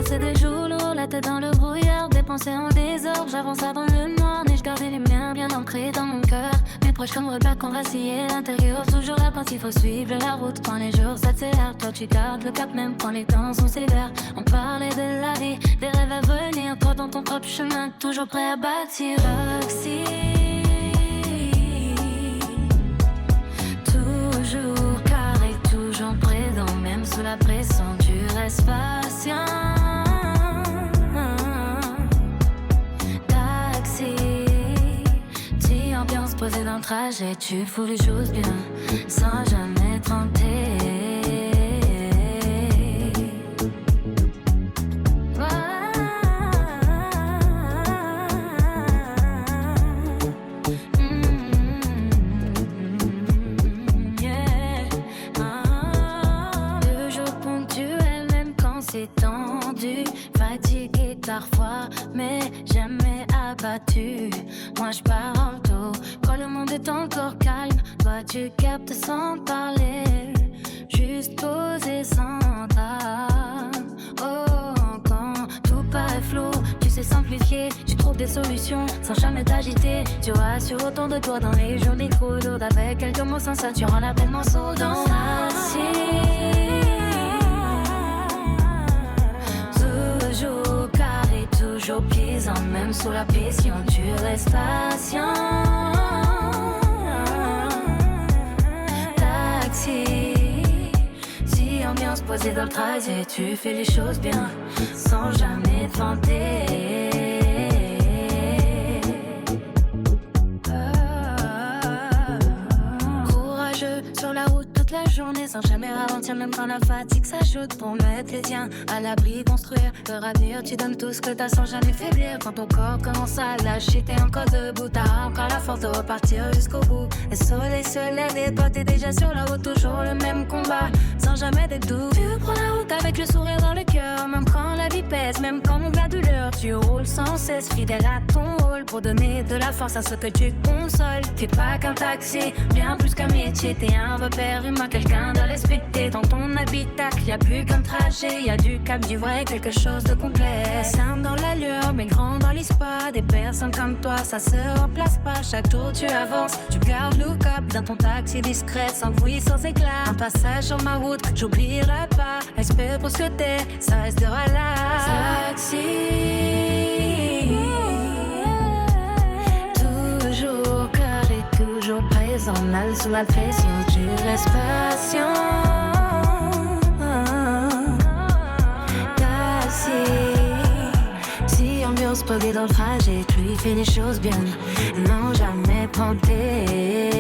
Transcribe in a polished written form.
passer des jours lourds, la tête dans le brouillard, des pensées en désordre. J'avance dans le noir, n'ai-je gardé les miens bien ancrés dans mon cœur. Mes proches comme repas qu'on vacillait l'intérieur. Toujours la pensée, il faut suivre la route quand les jours s'accélèrent. Toi tu gardes le cap même quand les temps sont sévères. On parlait de la vie, des rêves à venir. Toi dans ton propre chemin, toujours prêt à bâtir. Roxy, toujours carré, toujours présent. Même sous la pression, tu restes patient. Taxi, si ambiance posée dans le trajet, tu fous les choses bien, sans jamais tenter. Tendu, fatigué parfois, mais jamais abattu. Moi je pars en tôt, quand le monde est encore calme. Toi tu captes sans parler, juste posé sans drame. Oh, quand tout paraît flou, tu sais simplifier. Tu trouves des solutions sans jamais t'agiter. Tu rassures autour de toi dans les journées trop lourdes. Avec quelques mots sans ça, tu rends la peine morceau dans toujours carré, toujours pisant, même sous la pression, tu restes patient. Taxi, si ambiance posée dans le trajet, tu fais les choses bien, sans jamais tenter. Courageux sur la route toute la journée, sans jamais ralentir, même quand la fatigue s'ajoute. Pour mettre les tiens à l'abri, construire leur avenir. Tu donnes tout ce que t'as sans jamais faiblir. Quand ton corps commence à lâcher, t'es encore debout. T'as encore la force de repartir jusqu'au bout. Le soleil se lève et toi t'es déjà sur la route. Toujours le même combat, sans jamais des doutes. Tu prends la route avec le sourire dans le cœur. Même quand la vie pèse, même quand monte la douleur. Tu roules sans cesse, fidèle à ton rôle, pour donner de la force à ceux que tu consoles. T'es pas qu'un taxi, bien plus qu'un métier. T'es un repère humain, quelqu'un de respecter. Dans ton habitacle, y'a plus qu'un trajet. Y'a du cap, du vrai, quelque chose de complet. Simple dans l'allure, mais grand dans l'espoir. Des personnes comme toi, ça se remplace pas. Chaque jour tu avances, tu gardes le cap. Dans ton taxi discret, sans bruit, sans éclat. Un passage sur ma route, j'oublierai pas. Respect pour ce que t'es, ça restera là. Taxi, toujours carré, toujours présent. Mal sous la pression, tu restes patient. Si ambiance posée dans le trajet, tu y fais les choses bien, non jamais tenter.